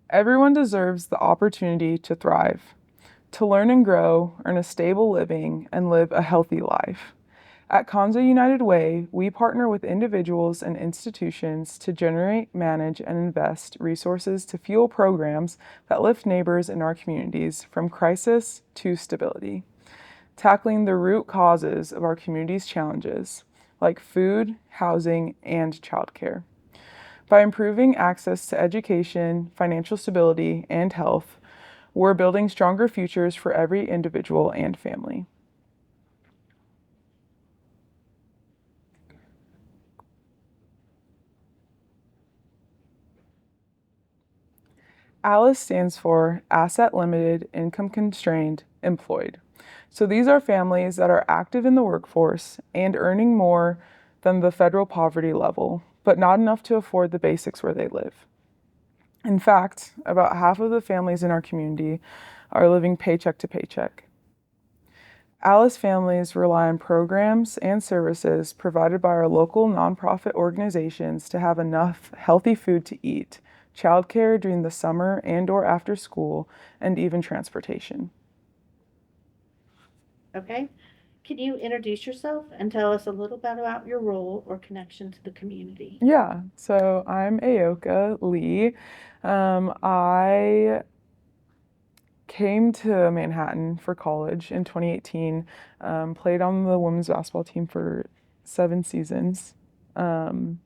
Everyone deserves the opportunity to thrive, to learn and grow, earn a stable living, and live a healthy life. At Kanza United Way, we partner with individuals and institutions to generate, manage, and invest resources to fuel programs that lift neighbors in our communities from crisis to stability, tackling the root causes of our community's challenges, like food, housing, and childcare. By improving access to education, financial stability, and health, we're building stronger futures for every individual and family. ALICE stands for Asset Limited, Income Constrained, Employed. So these are families that are active in the workforce and earning more than the federal poverty level, but not enough to afford the basics where they live. In fact, about half of the families in our community are living paycheck to paycheck. ALICE families rely on programs and services provided by our local nonprofit organizations to have enough healthy food to eat, childcare during the summer and or after school, and even transportation. Okay. Can you introduce yourself and tell us a little bit about your role or connection to the community? Yeah, so I'm Aoka Lee. I came to Manhattan for college in 2018, played on the women's basketball team for 7 seasons. Um,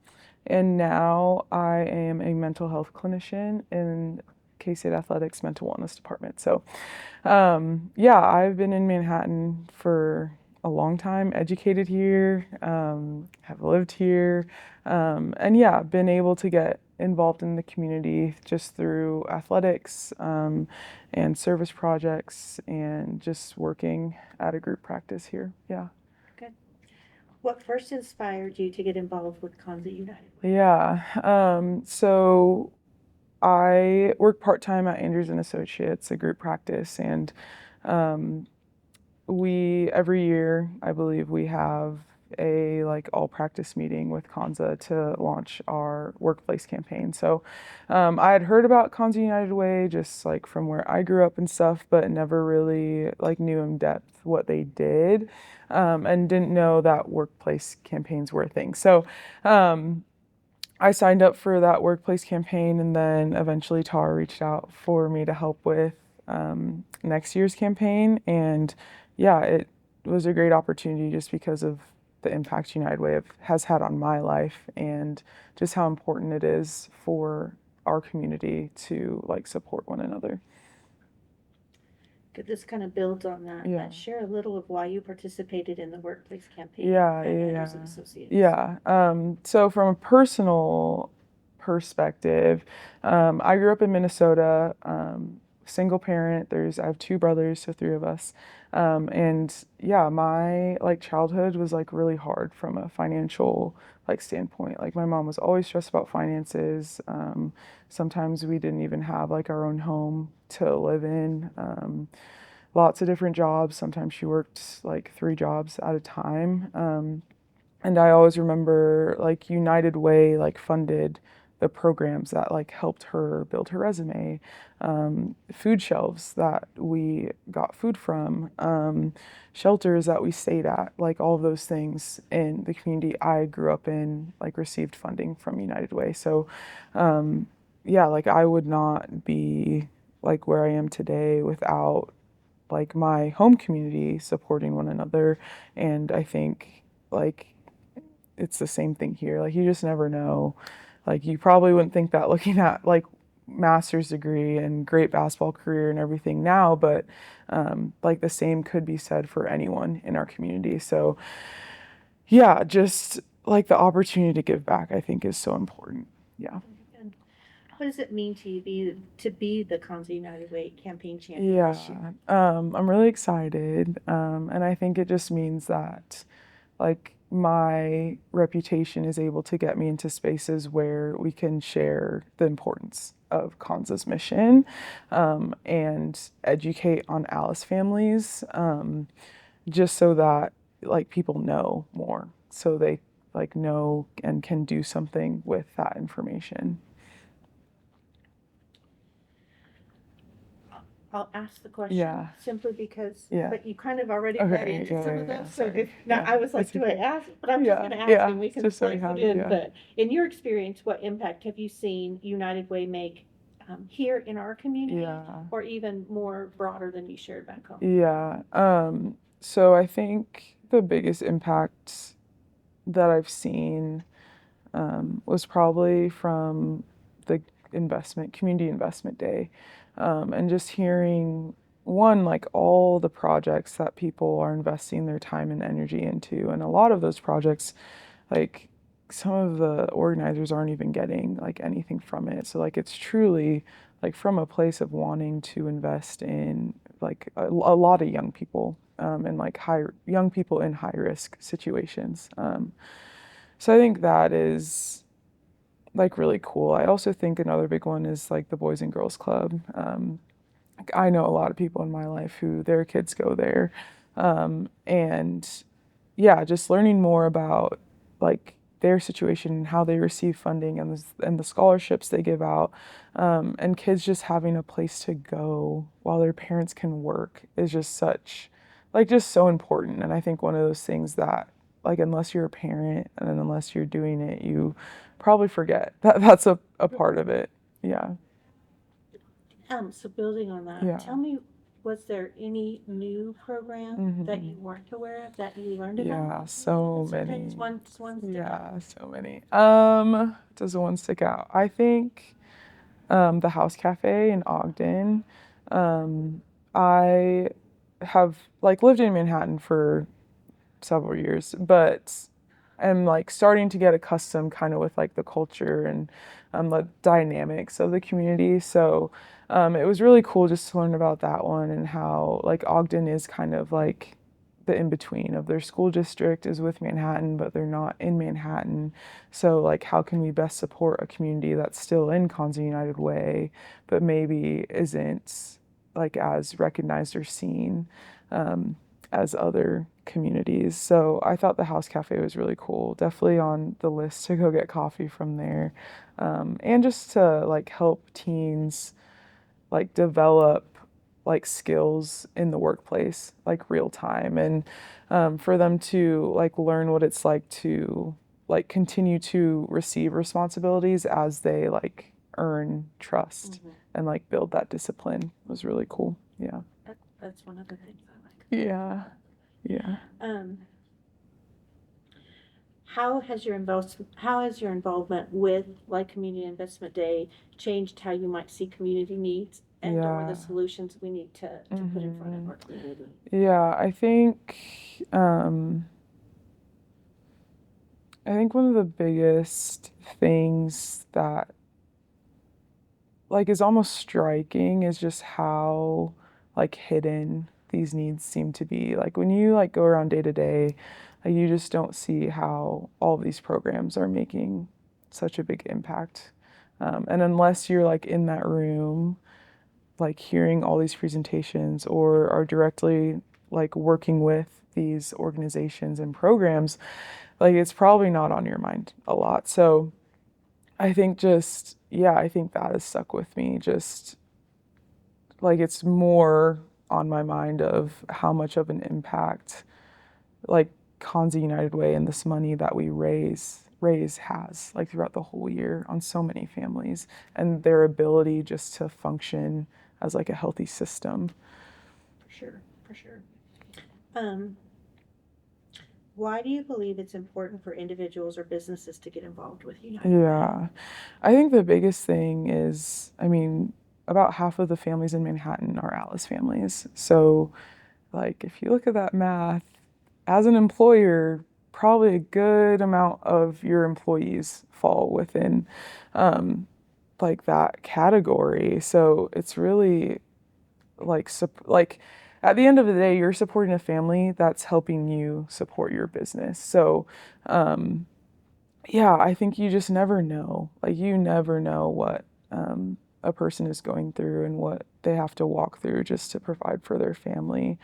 and now I am a mental health clinician in K-State Athletics mental wellness department. So, yeah, I've been in Manhattan for a long time, educated here, have lived here, and yeah, been able to get involved in the community just through athletics and service projects and just working at a group practice here. Yeah. Good. What first inspired you to get involved with Kanza United Way? Yeah. So I work part-time at Andrews and Associates, a group practice, and um, we every year, I believe we have a like all practice meeting with Kanza to launch our workplace campaign. So I had heard about Kanza United Way just like from where I grew up and stuff, but never really like knew in depth what they did, and didn't know that workplace campaigns were a thing. So um, I signed up for that workplace campaign, and then eventually Tara reached out for me to help with next year's campaign. And yeah, it was a great opportunity just because of the impact United Way has had on my life and just how important it is for our community to like support one another. Good. This kind of builds on that, Yeah. but share a little of why you participated in the workplace campaign Yeah, at yeah, Andrews and yeah. Associates. Yeah. So from a personal perspective, I grew up in Minnesota, single parent. I have two brothers, so three of us. And yeah, my like childhood was like really hard from a financial like standpoint. Like my mom was always stressed about finances. Sometimes we didn't even have like our own home to live in. Lots of different jobs. Sometimes she worked like three jobs at a time. And I always remember like United Way like funded the programs that like helped her build her resume, food shelves that we got food from, shelters that we stayed at, like all of those things in the community I grew up in, like received funding from United Way. So, yeah, like I would not be like where I am today without like my home community supporting one another. And I think like it's the same thing here. Like you just never know. Like you probably wouldn't think that looking at like master's degree and great basketball career and everything now, but like the same could be said for anyone in our community. So yeah, just like the opportunity to give back, I think is so important. Yeah. And what does it mean to you to be the Kanza United Way campaign champion Yeah. this year? I'm really excited. And I think it just means that like my reputation is able to get me into spaces where we can share the importance of Kanza's mission, and educate on Alice families, just so that like people know more, so they like know and can do something with that information. I'll ask the question Yeah. simply because, Yeah. but you kind of already led Okay. into Yeah. some Yeah. of Yeah. this. So Sorry. if not, Yeah. I was like, It's do I okay. ask? But I'm just Yeah. going to ask Yeah. and we can Just so we slice have it it. in. Yeah. But in your experience, what impact have you seen United Way make here in our community Yeah. or even more broader than you shared back home? Yeah. So I think the biggest impact that I've seen was probably from the community investment day, and just hearing one, like all the projects that people are investing their time and energy into, and a lot of those projects, like some of the organizers aren't even getting like anything from it. So like it's truly like from a place of wanting to invest in like a lot of young people, and like young people in high risk situations. So I think that is like really cool. I also think another big one is like the Boys and Girls Club. I know a lot of people in my life who their kids go there, and yeah, just learning more about like their situation and how they receive funding and the scholarships they give out, and kids just having a place to go while their parents can work is just just so important. And I think one of those things that like unless you're a parent and unless you're doing it, you probably forget that that's a part of it. Yeah. So building on that, Yeah. tell me, was there any new program that you weren't aware of that you learned about? Yeah, so Sometimes many. one stick out. Yeah, so many. Does the one stick out? I think the House Cafe in Ogden. Um, I have like lived in Manhattan for several years, but I'm like starting to get accustomed kind of with like the culture and the dynamics of the community. So it was really cool just to learn about that one and how like Ogden is kind of like the in between of their school district is with Manhattan, but they're not in Manhattan. So like how can we best support a community that's still in Kanza United Way, but maybe isn't like as recognized or seen as other communities. So I thought the House Cafe was really cool. Definitely on the list to go get coffee from there, and just to like help teens like develop like skills in the workplace, like real time, and for them to like learn what it's like to like continue to receive responsibilities as they like earn trust and like build that discipline was really cool. Yeah. That's one of the things I like. Yeah. Yeah. How has your involvement with like Community Investment Day changed how you might see community needs and or Yeah. the solutions we need to put in front of our community? Yeah, I think one of the biggest things that like is almost striking is just how like hidden these needs seem to be. Like when you like go around day to day, like, you just don't see how all of these programs are making such a big impact. And unless you're like in that room, like hearing all these presentations or are directly like working with these organizations and programs, like it's probably not on your mind a lot. So I think just, yeah, I think that has stuck with me. Just like it's more on my mind of how much of an impact like Kanza United Way and this money that we raise has like throughout the whole year on so many families and their ability just to function as like a healthy system. For sure. Why do you believe it's important for individuals or businesses to get involved with United Way? Yeah. I think the biggest thing is, I mean, about half of the families in Manhattan are Alice families. So, like, if you look at that math, as an employer, probably a good amount of your employees fall within like that category. So it's really like at the end of the day, you're supporting a family that's helping you support your business. So yeah, I think you just never know. Like you never know what a person is going through and what they have to walk through just to provide for their family.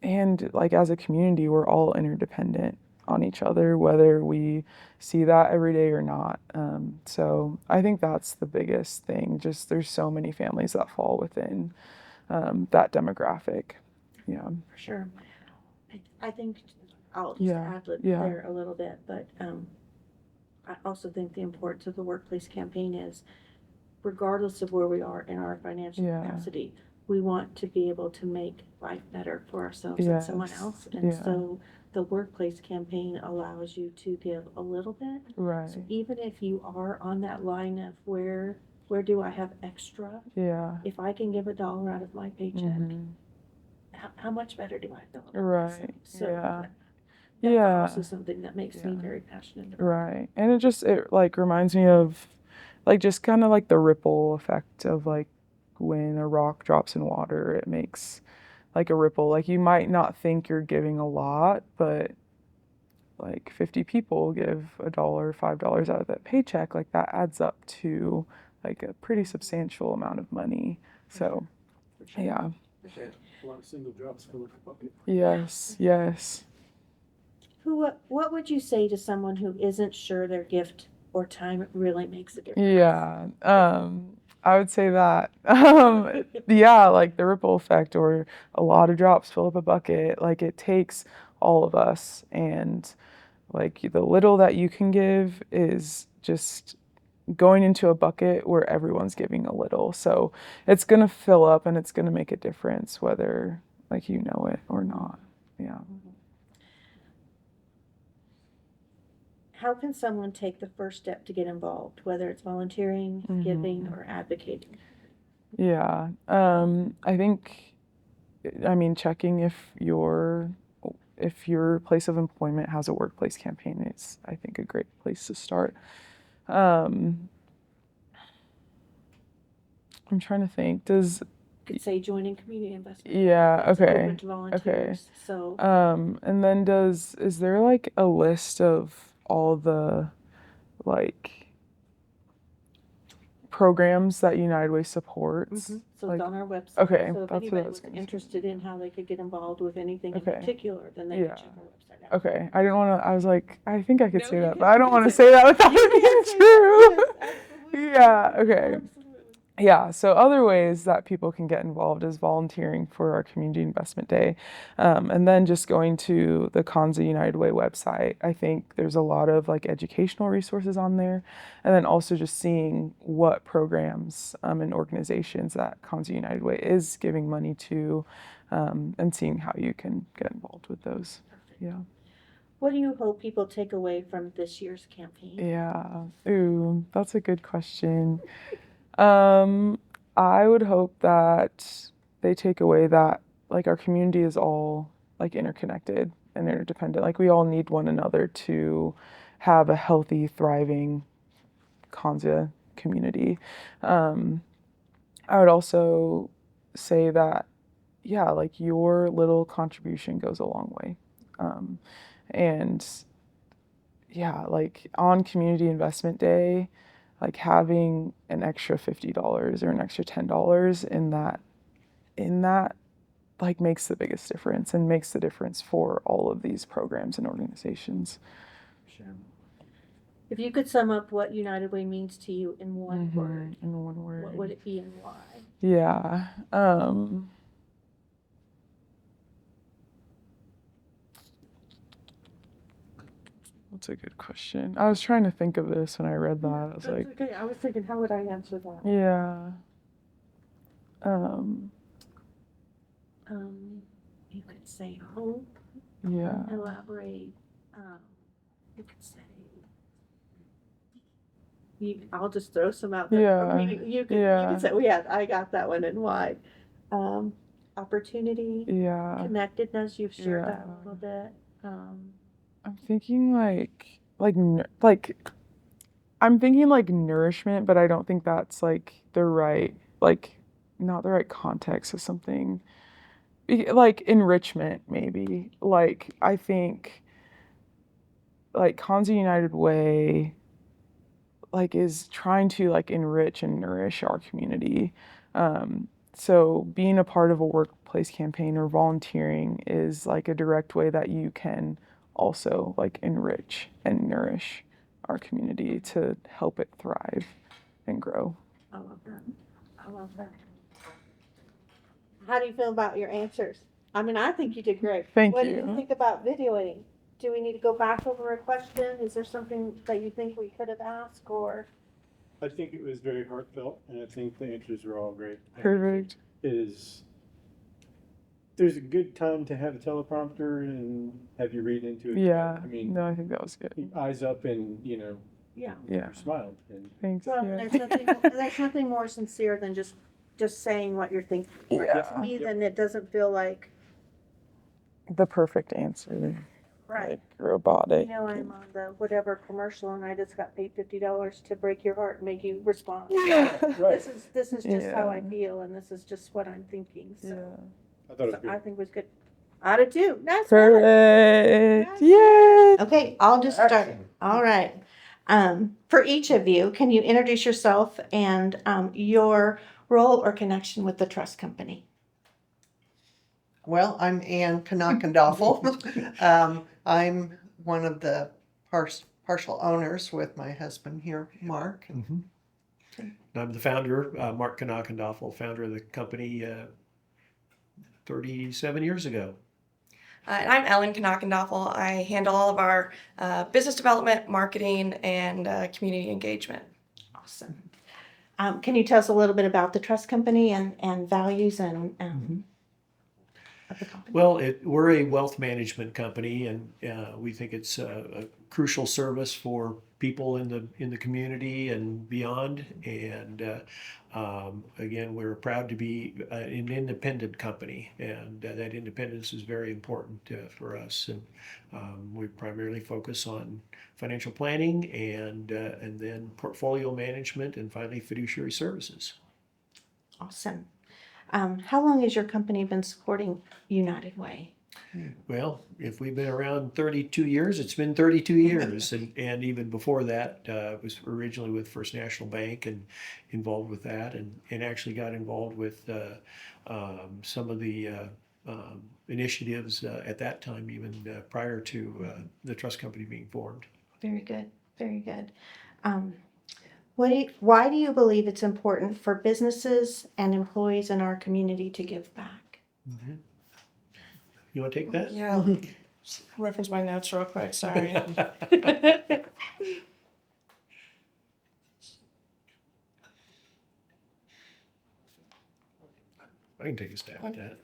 And like as a community, we're all interdependent on each other, whether we see that every day or not. So I think that's the biggest thing. Just there's so many families that fall within that demographic. Yeah. For sure. I think I'll just Yeah. ad lib Yeah. there a little bit, but I also think the importance of the workplace campaign is, regardless of where we are in our financial Yeah. capacity, we want to be able to make life better for ourselves and someone Yes. else. And Yeah. so the workplace campaign allows you to give a little bit. Right. So even if you are on that line of where do I have extra, Yeah. if I can give $1 out of my paycheck, Mhm. how much better do I feel about Right. myself? So Yeah. that's Yeah. also something that makes me Yeah. very passionate about. Right. And it like reminds me of like just kind of like the ripple effect of like when a rock drops in water, it makes like a ripple. Like you might not think you're giving a lot, but like 50 people give $1, $5 out of that paycheck, like that adds up to like a pretty substantial amount of money. So, For sure. yeah. For sure. A lot of single drops fill up the bucket. Yes, yes. What would you say to someone who isn't sure their gift or time really makes a difference? Yeah. I would say that. Yeah, like the ripple effect or a lot of drops fill up a bucket. Like it takes all of us, and like the little that you can give is just going into a bucket where everyone's giving a little. So it's gonna fill up and it's gonna make a difference whether like you know it or not. Yeah. How can someone take the first step to get involved, whether it's volunteering, giving, or advocating? Yeah. I think, I mean, checking if your place of employment has a workplace campaign is, I think, a great place to start. I'm trying to think. Does Could say joining community investment. Yeah, That's okay, open to volunteers. So and then is there like a list of all the like programs that United Way supports? so Like, it's on our website. okay, So if that's what I anybody was was gonna say. interested in how they could get involved with anything in Okay. particular, then they Yeah. could check our website out. Okay, I didn't want to. I was like, I think I could No, say you that, can- but I don't you want to can say that without You it can being say true. that. Yes, absolutely. Yeah, okay. Absolutely. Yeah, so other ways that people can get involved is volunteering for our Community Investment Day. And then just going to the Kanza United Way website. I think there's a lot of like educational resources on there. And then also just seeing what programs and organizations that Kanza United Way is giving money to, and seeing how you can get involved with those. Perfect. Yeah. What do you hope people take away from this year's campaign? Yeah. Ooh, that's a good question. I would hope that they take away that like our community is all like interconnected and interdependent. Like we all need one another to have a healthy, thriving Kanza community. I would also say that, yeah, like your little contribution goes a long way. And yeah, like on Community Investment Day, like having an extra $50 or an extra $10 in that like makes the biggest difference and makes the difference for all of these programs and organizations. Sure. If you could sum up what United Way means to you in one word, In one word. what would it be and why? Yeah. That's a good question. I was trying to think of this when I read that. I was That's like, okay. I was thinking, how would I answer that? yeah. You could say hope, Yeah. elaborate. You could say. I'll just throw some out there. Yeah, Okay, you could yeah. say, well, yeah, I got that one, and why? Opportunity, Yeah. connectedness. You've shared that a Yeah. little bit. I'm thinking I'm thinking like nourishment, but I don't think that's like the right not the right context of something. Like enrichment maybe. Like I think like Kanza United Way like is trying to like enrich and nourish our community. So being a part of a workplace campaign or volunteering is like a direct way that you can also like enrich and nourish our community to help it thrive and grow. I love that. I love that. How do you feel about your answers? I mean, I think you did great. Thank What do you. you think about videoing? Do we need to go back over a question? Is there something that you think we could have asked or? I think it was very heartfelt, and I think the answers were all great. Perfect. There's a good time to have a teleprompter and have you read into it. Yeah. I mean, No, I think that was good. eyes up and, Yeah. Yeah. you smiled. And Thanks. Well, Yeah. there's nothing more sincere than just saying what you're thinking. Yeah. To me, then it doesn't feel like, The perfect answer. right. Like robotic. You know, I'm on the whatever commercial and I just got paid $50 to break your heart and make you respond. Right. This is just how I Yeah. feel and this is just what I'm thinking. So, Yeah. I thought it was so good. I think it was good. Out of 2. That's good. Perfect. Yay. Okay, I'll just start. All right. For each of you, can you introduce yourself and your role or connection with the trust company? Well, I'm Ann Knockendorfel. I'm one of the partial owners with my husband here, Mark. And I'm the founder, Mark Knockendorfel, founder of the company 37 years ago. And I'm Ellen Knockendorfel. I handle all of our business development, marketing, and community engagement. Awesome. Can you tell us a little bit about the trust company and values and of the company? Well, we're a wealth management company, and we think it's a crucial service for people in the community and beyond. And again, we're proud to be an independent company, and that independence is very important for us. And we primarily focus on financial planning and then portfolio management, and finally fiduciary services. Awesome. How long has your company been supporting United Way? Well, if we've been around 32 years, it's been 32 years. And even before that, was originally with First National Bank and involved with that, and actually got involved with some of the initiatives at that time, even prior to the trust company being formed. Very good. Very good. Why do you believe it's important for businesses and employees in our community to give back? You want to take that? Yeah. Just reference my notes real quick. Sorry. I can take a stab at that.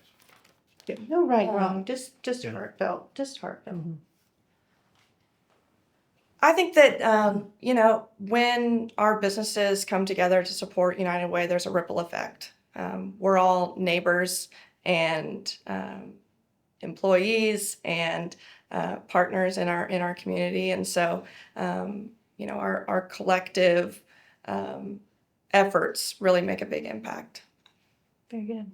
No right, wrong, just Yeah. heartfelt, just heartfelt. I think that, when our businesses come together to support United Way, there's a ripple effect. We're all neighbors and employees and partners in our community. And so, our collective efforts really make a big impact. Very good.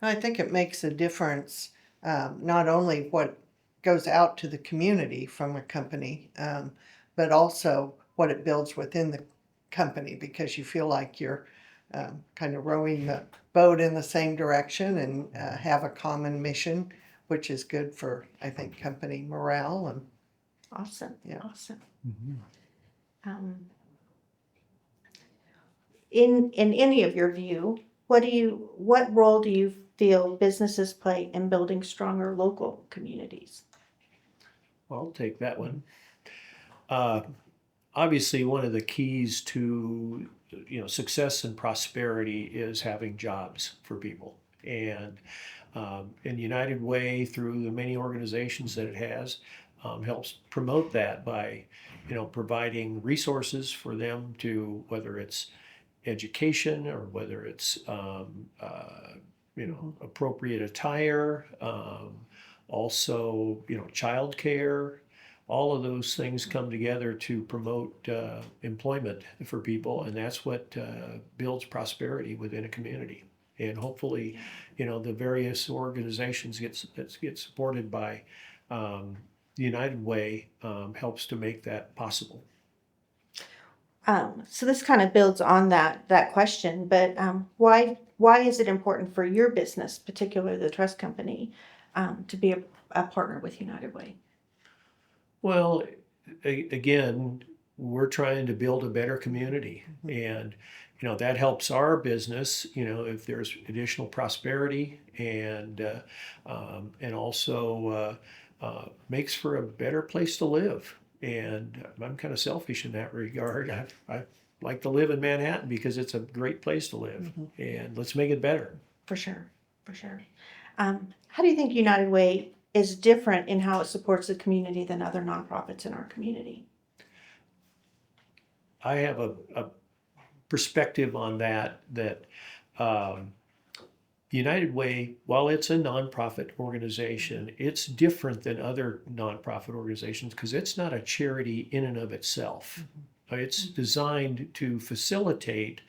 I think it makes a difference, not only what goes out to the community from a company, but also what it builds within the company, because you feel like you're kind of rowing the boat in the same direction and have a common mission, which is good for, I think, company morale. And Awesome, Yeah. awesome. In any of your view, what role do you feel businesses play in building stronger local communities? I'll take that one. Obviously, one of the keys to success and prosperity is having jobs for people. And in United Way, through the many organizations that it has, helps promote that by providing resources for them to, whether it's education or whether it's appropriate attire, also childcare. All of those things come together to promote employment for people, and that's what builds prosperity within a community. And hopefully, the various organizations get supported by the United Way helps to make that possible. So this kind of builds on that question, but why is it important for your business, particularly the trust company, to be a partner with United Way? Well, again, we're trying to build a better community, and that helps our business. If there's additional prosperity, and also makes for a better place to live. And I'm kind of selfish in that regard. I like to live in Manhattan because it's a great place to live, and let's make it better. For sure, for sure. How do you think United Way is different in how it supports the community than other nonprofits in our community? I have a perspective on that United Way, while it's a nonprofit organization, it's different than other nonprofit organizations because it's not a charity in and of itself. It's designed to facilitate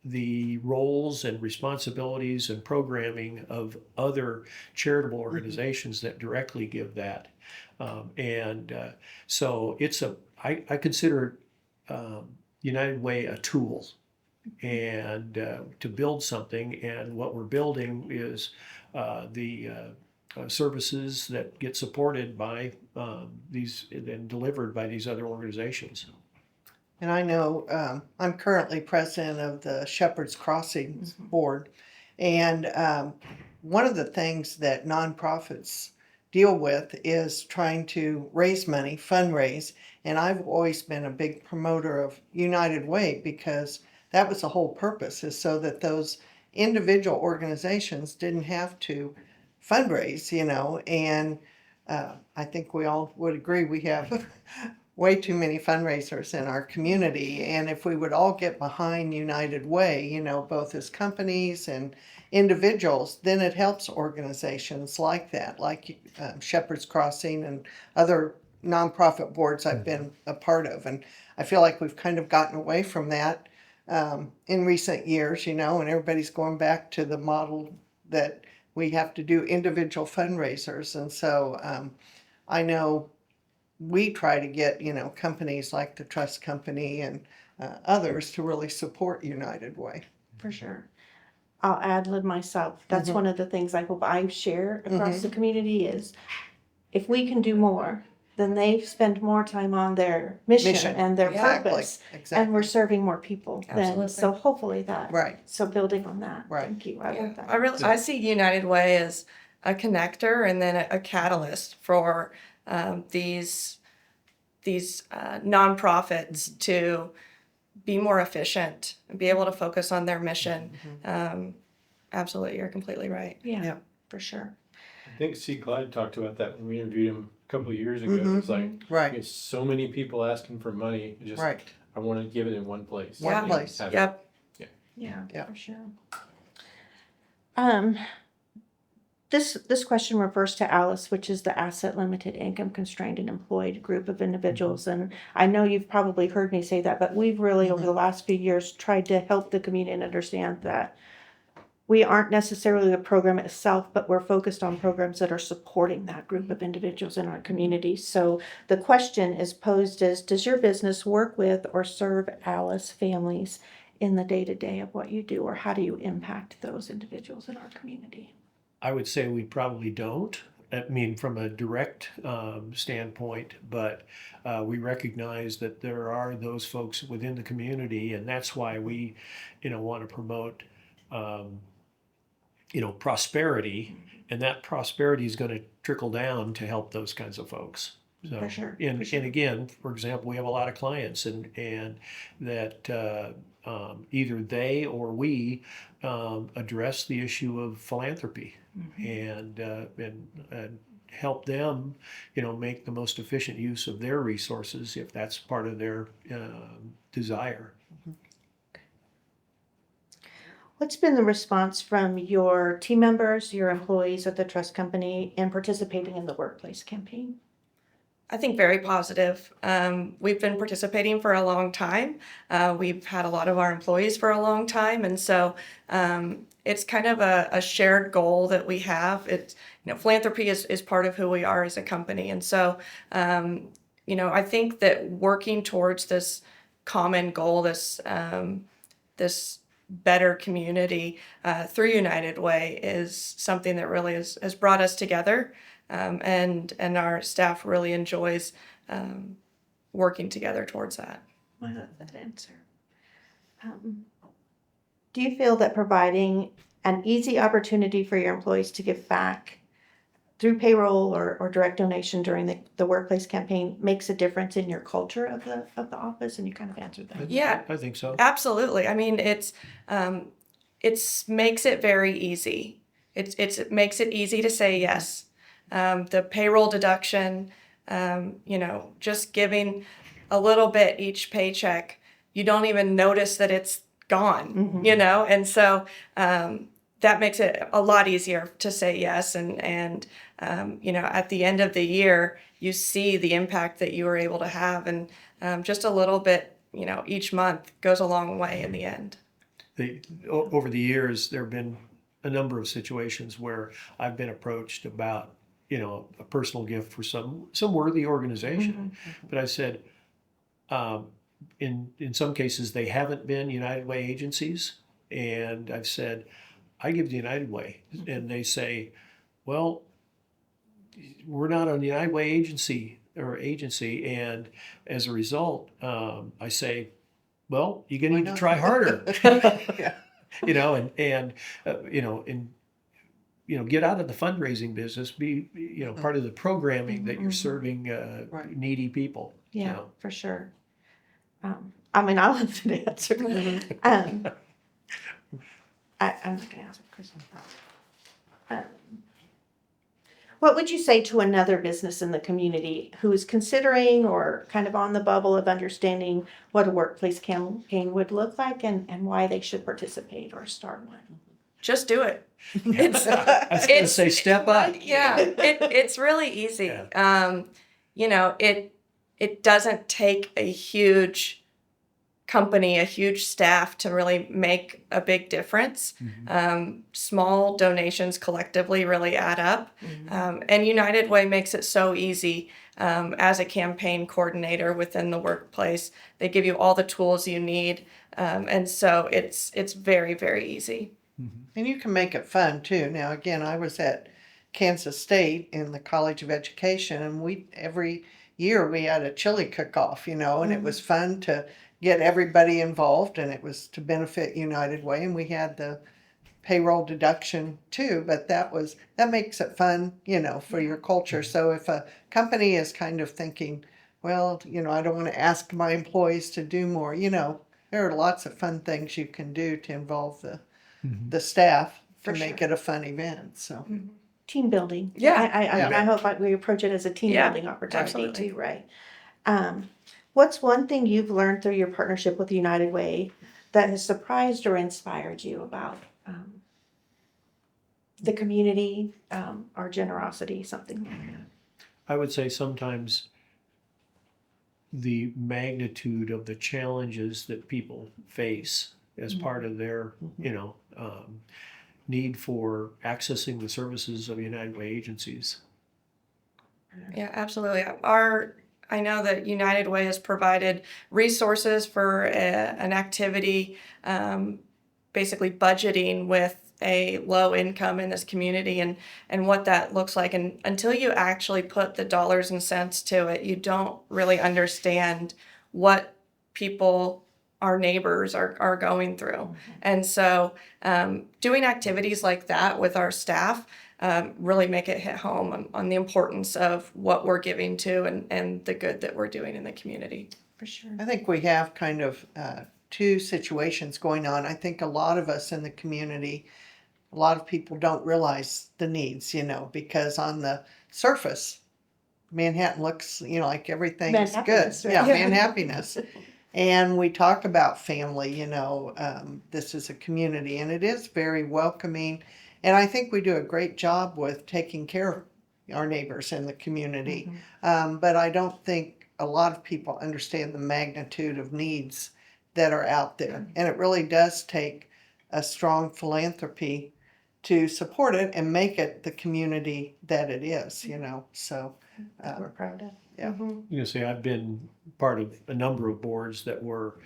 the roles and responsibilities and programming of other charitable organizations that directly give that. So I consider United Way a tool and to build something. And what we're building is the services that get supported by these and delivered by these other organizations. And I know I'm currently president of the Shepherd's Crossing Board. And one of the things that nonprofits deal with is trying to raise money, fundraise. And I've always been a big promoter of United Way because that was the whole purpose, is so that those individual organizations didn't have to fundraise, and I think we all would agree we have way too many fundraisers in our community. And if we would all get behind United Way, both as companies and individuals, then it helps organizations like that, like Shepherd's Crossing and other nonprofit boards I've been a part of. And I feel like we've kind of gotten away from that in recent years, and everybody's going back to the model that we have to do individual fundraisers. And so I know we try to get, companies like the Trust Company and others to really support United Way. For sure. I'll ad lib myself. That's one of the things I hope I share across the community is if we can do more, then they spend more time on their mission and their purpose. Exactly. And we're serving more people. Absolutely. Then, so hopefully that. Right. So building on that. Right. Thank you. I love that. I see United Way as a connector and then a catalyst for these nonprofits to be more efficient and be able to focus on their mission. Absolutely, you're completely right. Yeah, for sure. I think C. Clyde talked about that when we interviewed him a couple of years ago. It's like, Right. there's so many people asking for money. Just, Right. I want to give it in one place. One Yeah. place. Have it. Yep. Yeah, Yeah. for sure. This question refers to Alice, which is the asset limited, income constrained, and employed group of individuals. And I know you've probably heard me say that, but we've really over the last few years tried to help the community understand that we aren't necessarily the program itself, but we're focused on programs that are supporting that group of individuals in our community. So the question is posed as, does your business work with or serve Alice families in the day-to-day of what you do, or how do you impact those individuals in our community? I would say we probably don't. I mean, from a direct standpoint, but we recognize that there are those folks within the community, and that's why we, want to promote, prosperity, and that prosperity is going to trickle down to help those kinds of folks. So, For sure, and, for sure. and again, for example, we have a lot of clients, and that either they or we address the issue of philanthropy and help them, make the most efficient use of their resources if that's part of their desire. What's been the response from your team members, your employees at the Trust Company in participating in the workplace campaign? I think very positive. We've been participating for a long time. We've had a lot of our employees for a long time. And so it's kind of a shared goal that we have. It's, philanthropy is part of who we are as a company. And so, I think that working towards this common goal, this better community through United Way is something that really has brought us together. and our staff really enjoys working together towards that. I love that answer. Um, do you feel that providing an easy opportunity for your employees to give back through payroll or direct donation during the workplace campaign makes a difference in your culture of the office? And you kind of answered that. Yeah. I think so. Absolutely. I mean, it's makes it very easy. It makes it easy to say yes. The payroll deduction, just giving a little bit each paycheck, you don't even notice that it's gone, and so that makes it a lot easier to say yes. And at the end of the year, you see the impact that you were able to have, and just a little bit, each month goes a long way in the end. Over the years, there have been a number of situations where I've been approached about, a personal gift for some worthy organization. But I said, in some cases, they haven't been United Way agencies. And I've said, I give to United Way. And they say, well, we're not a United Way agency. And as a result, I say, well, you're going to need to try harder. Yeah. Get out of the fundraising business, be, part of the programming that you're serving Right. needy people. Yeah, for sure. I mean, I love the answer. I'm not going to ask Chris. What would you say to another business in the community who is considering or kind of on the bubble of understanding what a workplace campaign would look like and why they should participate or start one? Just do it. It's I was going to say, step up. Yeah, it's really easy. Yeah. It doesn't take a huge company, a huge staff to really make a big difference. Small donations collectively really add up. And United Way makes it so easy. As a campaign coordinator within the workplace, they give you all the tools you need. And so it's very, very easy. And you can make it fun too. Now, again, I was at Kansas State in the College of Education, and every year we had a chili cook-off, and it was fun to get everybody involved, and it was to benefit United Way, and we had the payroll deduction too, but that makes it fun, for your culture. So if a company is kind of thinking, well, I don't want to ask my employees to do more, there are lots of fun things you can do to involve the staff to For make sure. it a fun event. So Team building. Yeah. I hope we approach it as a team Yeah, building opportunity absolutely. too, right? What's one thing you've learned through your partnership with United Way that has surprised or inspired you about the community, our generosity, something like that? I would say sometimes the magnitude of the challenges that people face as part of their, need for accessing the services of United Way agencies. Yeah, absolutely. I know that United Way has provided resources for an activity, basically budgeting with a low income in this community and what that looks like. And until you actually put the dollars and cents to it, you don't really understand what people, our neighbors, are going through. And so doing activities like that with our staff really make it hit home on the importance of what we're giving to and the good that we're doing in the community. For sure. I think we have kind of two situations going on. I think a lot of us in the community, a lot of people don't realize the needs, because on the surface, Manhattan looks, like everything's good. Manhappiness, right? Yeah, Yeah. Manhappiness. And we talk about family, this is a community, and it is very welcoming. And I think we do a great job with taking care of our neighbors in the community. But I don't think a lot of people understand the magnitude of needs that are out there. And it really does take a strong philanthropy to support it and make it the community that it is, So, We're proud of. yeah. I've been part of a number of boards that were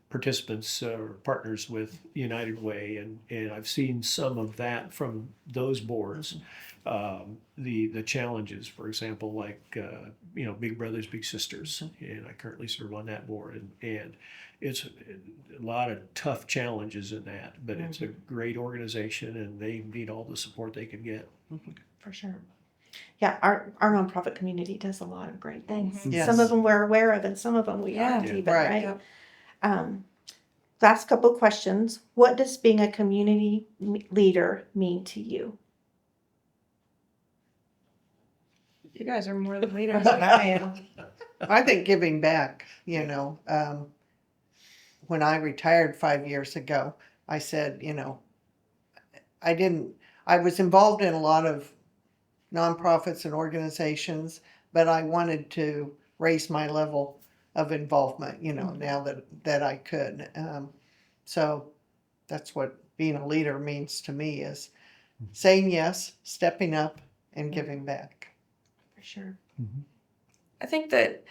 participants or partners with United Way, and I've seen some of that from those boards. The challenges, for example, like Big Brothers Big Sisters, and I currently serve on that board, and it's a lot of tough challenges in that, but it's a great organization, and they need all the support they can get. For sure. Yeah, our nonprofit community does a lot of great things. Yes. Some of them we're aware of, and some of them we aren't Yeah. even, Right. right? Yep. Last couple questions. What does being a community leader mean to you? You guys are more the leaders than I am. I think giving back, when I retired 5 years ago, I said, I was involved in a lot of nonprofits and organizations, but I wanted to raise my level of involvement, now that I could. So that's what being a leader means to me, is saying yes, stepping up, and giving back. For sure. I think that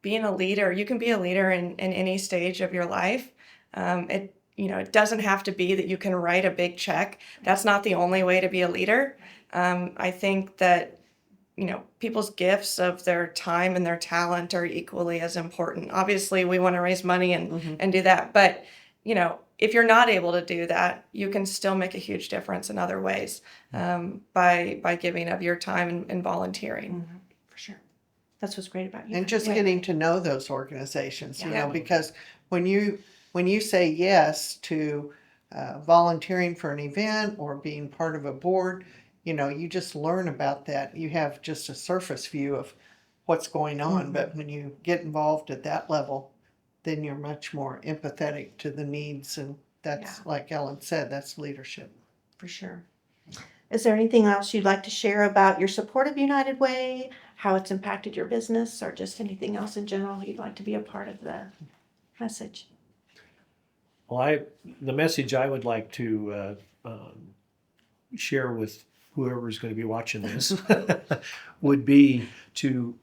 being a leader, you can be a leader in any stage of your life. It doesn't have to be that you can write a big check. That's not the only way to be a leader. I think that people's gifts of their time and their talent are equally as important. Obviously, we want to raise money and do that, but if you're not able to do that, you can still make a huge difference in other ways by giving of your time and volunteering. For sure. That's what's great about you. And just Yeah. getting to know those organizations, Yeah. because when you say yes to volunteering for an event or being part of a board, you just learn about that. You have just a surface view of what's going on, but when you get involved at that level, then you're much more empathetic to the needs, and that's, like Ellen said, that's leadership. For sure. Is there anything else you'd like to share about your support of United Way, how it's impacted your business, or just anything else in general you'd like to be a part of the message? Well, the message I would like to share with whoever's going to be watching this would be to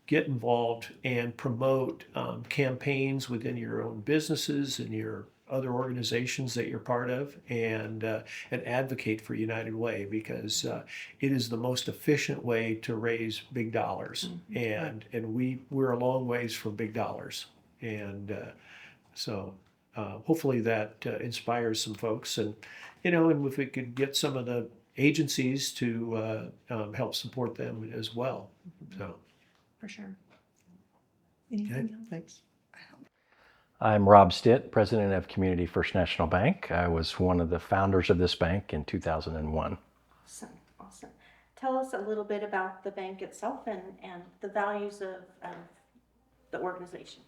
get involved and promote campaigns within your own businesses and your other organizations that you're part of, and advocate for United Way, because it is the most efficient way to raise big dollars, and we're a long ways from big dollars, and so hopefully that inspires some folks, and and if we could get some of the agencies to help support them as well. So. For sure. Anything else? Thanks. I'm Rob Stitt, president of Community First National Bank. I was one of the founders of this bank in 2001. Awesome. Tell us a little bit about the bank itself and the values of the organization.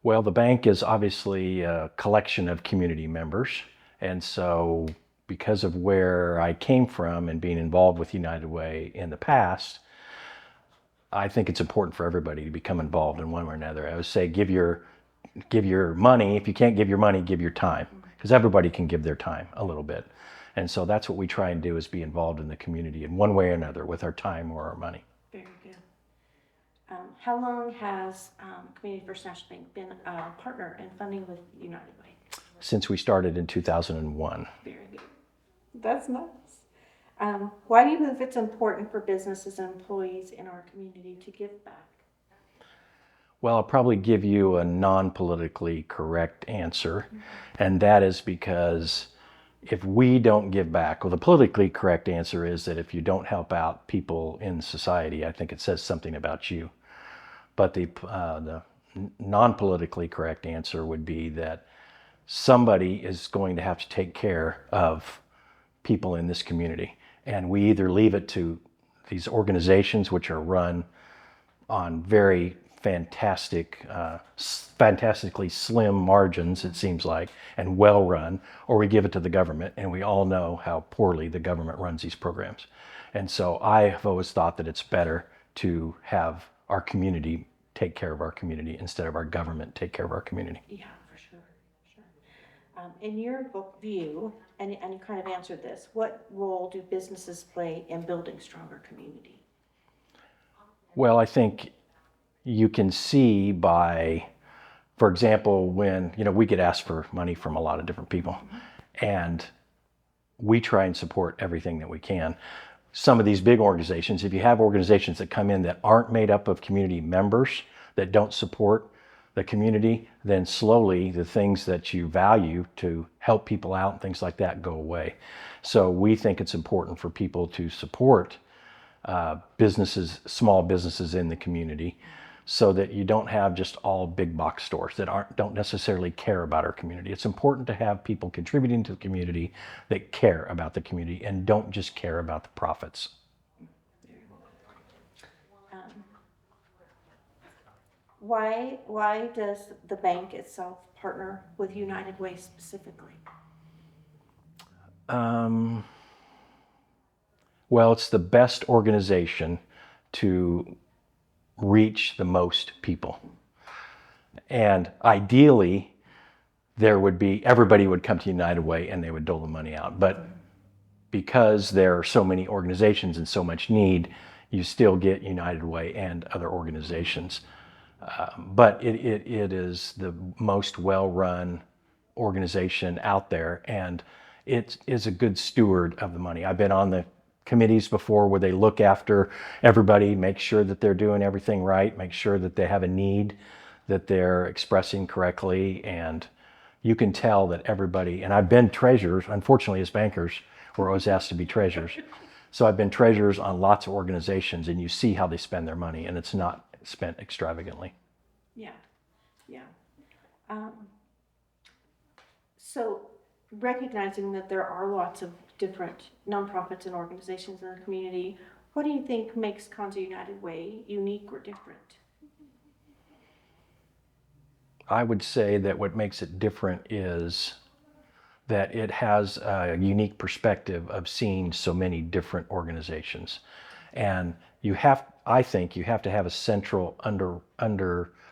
Well, the bank is obviously a collection of community members. And so because of where I came from and being involved with United Way in the past, I think it's important for everybody to become involved in one way or another. I would say give your money. If you can't give your money, give your time, because everybody can give their time a little bit. And so that's what we try and do, is be involved in the community in one way or another with our time or our money. Very good. How long has Community First National Bank been a partner in funding with United Way? Since we started in 2001. Very good. That's nice. Why do you believe it's important for businesses and employees in our community to give back? Well, I'll probably give you a non-politically correct answer, and that is because if we don't give back, well, the politically correct answer is that if you don't help out people in society, I think it says something about you. But the non-politically correct answer would be that somebody is going to have to take care of people in this community. And we either leave it to these organizations, which are run on very fantastically slim margins, it seems like, and well run, or we give it to the government, and we all know how poorly the government runs these programs. And so I have always thought that it's better to have our community take care of our community instead of our government take care of our community. Yeah, for sure. In your view, and you kind of answered this, what role do businesses play in building stronger community? Well, I think you can see by For example, when, we get asked for money from a lot of different people, and we try and support everything that we can. Some of these big organizations, if you have organizations that come in that aren't made up of community members, that don't support the community, then slowly the things that you value to help people out and things like that go away. So we think it's important for people to support businesses, small businesses in the community, so that you don't have just all big box stores that don't necessarily care about our community. It's important to have people contributing to the community that care about the community and don't just care about the profits. Why does the bank itself partner with United Way specifically? Well, it's the best organization to reach the most people. And ideally, everybody would come to United Way and they would dole the money out. But because there are so many organizations and so much need, you still get United Way and other organizations. But it is the most well-run organization out there, and it is a good steward of the money. I've been on the committees before where they look after everybody, make sure that they're doing everything right, make sure that they have a need that they're expressing correctly, and you can tell that everybody, and I've been treasurers, unfortunately as bankers, we're always asked to be treasurers. So I've been treasurers on lots of organizations, and you see how they spend their money, and it's not spent extravagantly. Yeah. So recognizing that there are lots of different nonprofits and organizations in the community, what do you think makes Konza United Way unique or different? I would say that what makes it different is that it has a unique perspective of seeing so many different organizations. And I think you have to have a central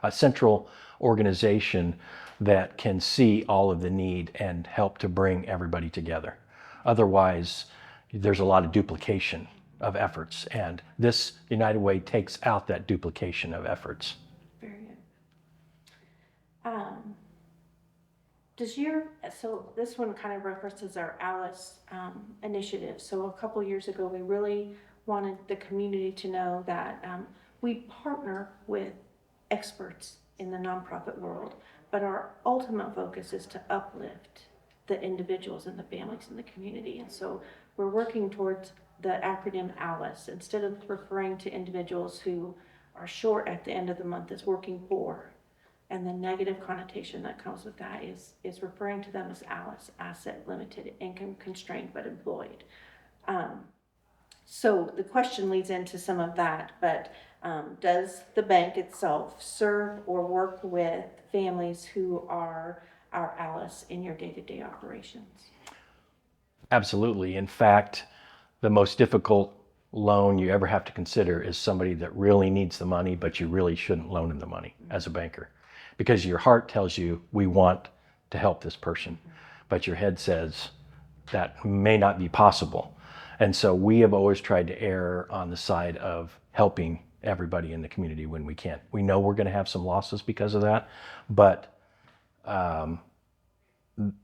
a central organization that can see all of the need and help to bring everybody together. Otherwise, there's a lot of duplication of efforts, and this United Way takes out that duplication of efforts. Very good. So this one kind of references our Alice initiative. So a couple years ago, we really wanted the community to know that we partner with experts in the nonprofit world, but our ultimate focus is to uplift the individuals and the families in the community. And so we're working towards the acronym ALICE. Instead of referring to individuals who are short at the end of the month as working poor, and the negative connotation that comes with that is referring to them as ALICE, asset limited, income constrained but employed. So the question leads into some of that, but does the bank itself serve or work with families who are our ALICE in your day-to-day operations? Absolutely. In fact, the most difficult loan you ever have to consider is somebody that really needs the money, but you really shouldn't loan them the money as a banker. Because your heart tells you, we want to help this person, but your head says that may not be possible. And so we have always tried to err on the side of helping everybody in the community when we can. We know we're going to have some losses because of that, but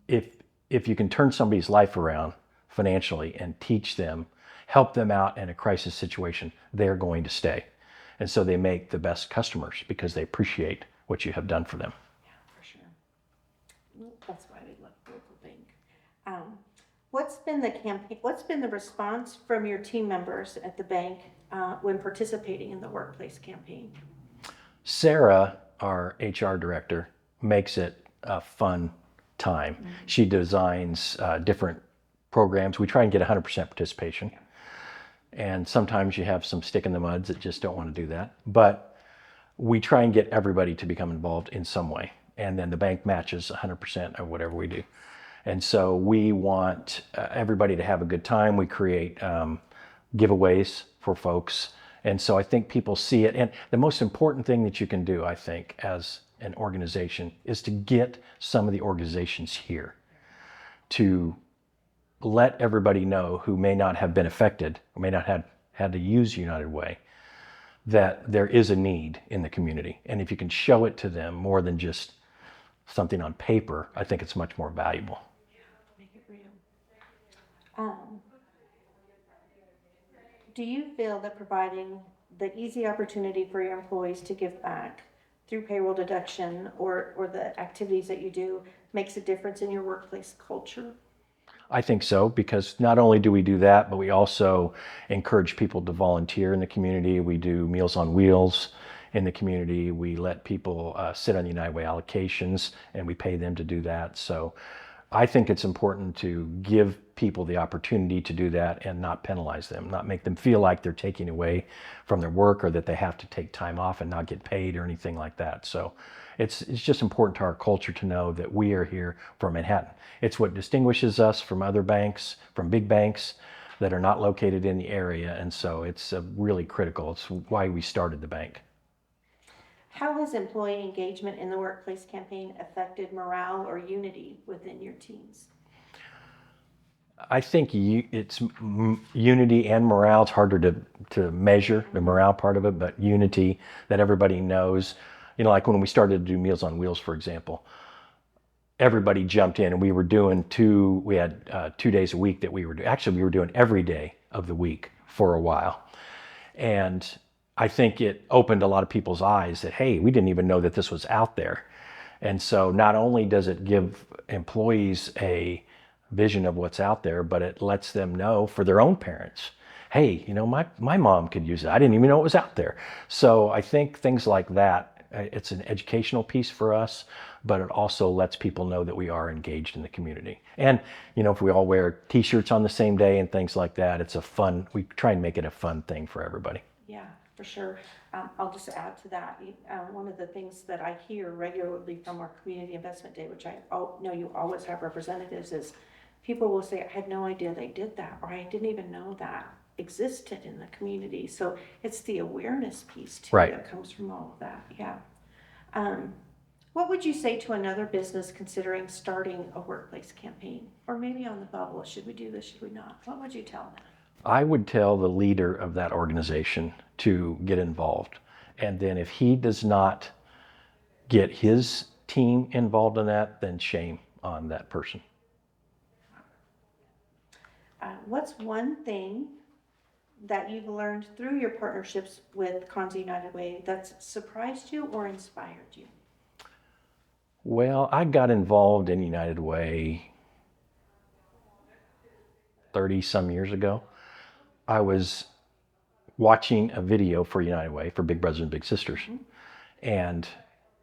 if you can turn somebody's life around financially and teach them, help them out in a crisis situation, they're going to stay. And so they make the best customers because they appreciate what you have done for them. Yeah, for sure. That's why we love local bank. What's been the campaign? What's been the response from your team members at the bank when participating in the workplace campaign? Sarah, our HR director, makes it a fun time. Mm-hmm. She designs different programs. We try and get 100% participation. Yeah. And sometimes you have some stick in the muds that just don't want to do that. But we try and get everybody to become involved in some way. And then the bank matches 100% of whatever we do. And so we want everybody to have a good time. We create giveaways for folks. And so I think people see it. And the most important thing that you can do, I think, as an organization is to get some of the organizations here to let everybody know who may not have been affected or may not have had to use United Way, that there is a need in the community. And if you can show it to them more than just something on paper, I think it's much more valuable. Make it real. Do you feel that providing the easy opportunity for your employees to give back through payroll deduction or the activities that you do makes a difference in your workplace culture? I think so, because not only do we do that, but we also encourage people to volunteer in the community. We do Meals on Wheels in the community. We let people sit on the United Way allocations, and we pay them to do that. So I think it's important to give people the opportunity to do that and not penalize them, not make them feel like they're taking away from their work or that they have to take time off and not get paid or anything like that. So it's just important to our culture to know that we are here for Manhattan. It's what distinguishes us from other banks, from big banks that are not located in the area. And so it's really critical. It's why we started the bank. How has employee engagement in the workplace campaign affected morale or unity within your teams? I think it's unity and morale. It's harder to measure the morale part of it, but unity that everybody knows. You know, like when we started to do Meals on Wheels, for example, everybody jumped in, and we were doing we had 2 days a week that we were doing. Actually, we were doing every day of the week for a while. And I think it opened a lot of people's eyes that, hey, we didn't even know that this was out there. And so not only does it give employees a vision of what's out there, but it lets them know for their own parents, hey, you know, my mom could use it. I didn't even know it was out there. So I think things like that, it's an educational piece for us, but it also lets people know that we are engaged in the community. And, you know, if we all wear t-shirts on the same day and things like that, we try and make it a fun thing for everybody. Yeah, for sure. I'll just add to that. One of the things that I hear regularly from our Community Investment Day, which I know you always have representatives, is people will say, I had no idea they did that, or I didn't even know that existed in the community. So it's the awareness piece too Right. that comes from all of that. Yeah. What would you say to another business considering starting a workplace campaign? Or maybe on the bubble, should we do this, should we not? What would you tell them? I would tell the leader of that organization to get involved. And then if he does not get his team involved in that, then shame on that person. What's one thing that you've learned through your partnerships with Konza United Way that's surprised you or inspired you? Well, I got involved in United Way 30 some years ago. I was watching a video for United Way, for Big Brothers and Big Sisters. And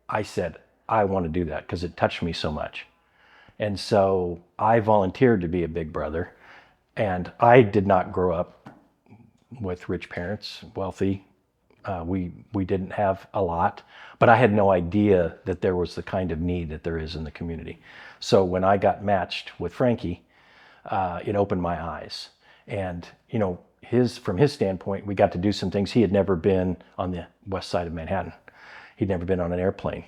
I said, I want to do that because it touched me so much. And so I volunteered to be a big brother. And I did not grow up with rich parents, wealthy. We didn't have a lot, but I had no idea that there was the kind of need that there is in the community. So when I got matched with Frankie, it opened my eyes. And, you know, from his standpoint, we got to do some things. He had never been on the west side of Manhattan. He'd never been on an airplane.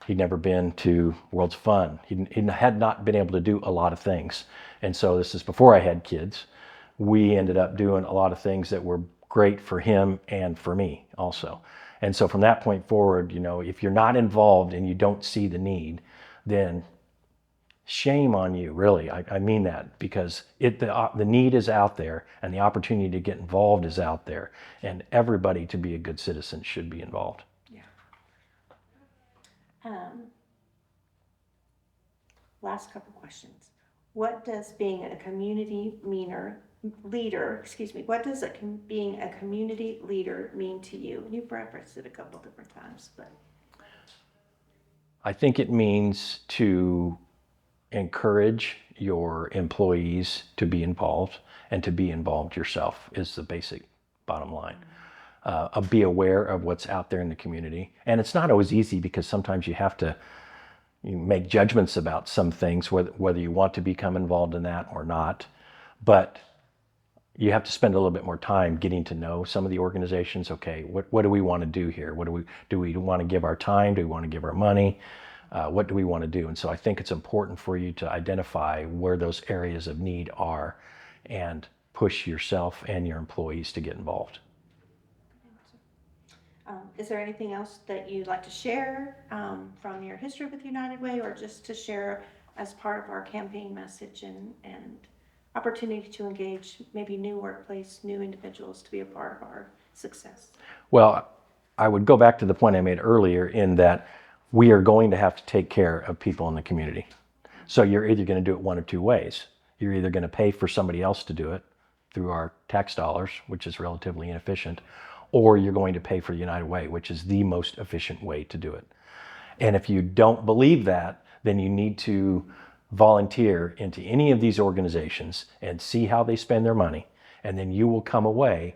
He'd never been to World's Fun. He had not been able to do a lot of things. And so this is before I had kids. We ended up doing a lot of things that were great for him and for me also. And so from that point forward, you know, if you're not involved and you don't see the need, then shame on you, really. I mean that, because the need is out there and the opportunity to get involved is out there, and everybody, to be a good citizen, should be involved. Yeah. Last couple questions. What does being a community leader, what does being a community leader mean to you? And you've referenced it a couple different times, but. I think it means to encourage your employees to be involved, and to be involved yourself is the basic bottom line. Be aware of what's out there in the community. And it's not always easy, because sometimes you have to make judgments about some things, whether you want to become involved in that or not. But you have to spend a little bit more time getting to know some of the organizations. Okay, what do we want to do here? Do we want to give our time? Do we want to give our money? What do we want to do? And so I think it's important for you to identify where those areas of need are and push yourself and your employees to get involved. Is there anything else that you'd like to share from your history with United Way, or just to share as part of our campaign message and opportunity to engage maybe new workplace, new individuals to be a part of our success? Well, I would go back to the point I made earlier in that we are going to have to take care of people in the community. So you're either going to do it one of two ways. You're either going to pay for somebody else to do it through our tax dollars, which is relatively inefficient, or you're going to pay for United Way, which is the most efficient way to do it. And if you don't believe that, then you need to volunteer into any of these organizations and see how they spend their money. And then you will come away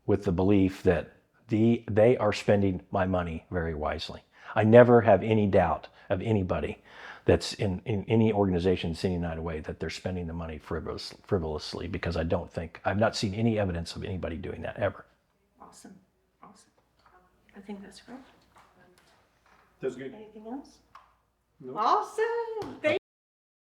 with the belief that they are spending my money very wisely. I never have any doubt of anybody that's in any organization that's in United Way that they're spending the money frivolously, because I've not seen any evidence of anybody doing that ever. Awesome, awesome. I think that's great. That's good. Anything else? No. Awesome. Thank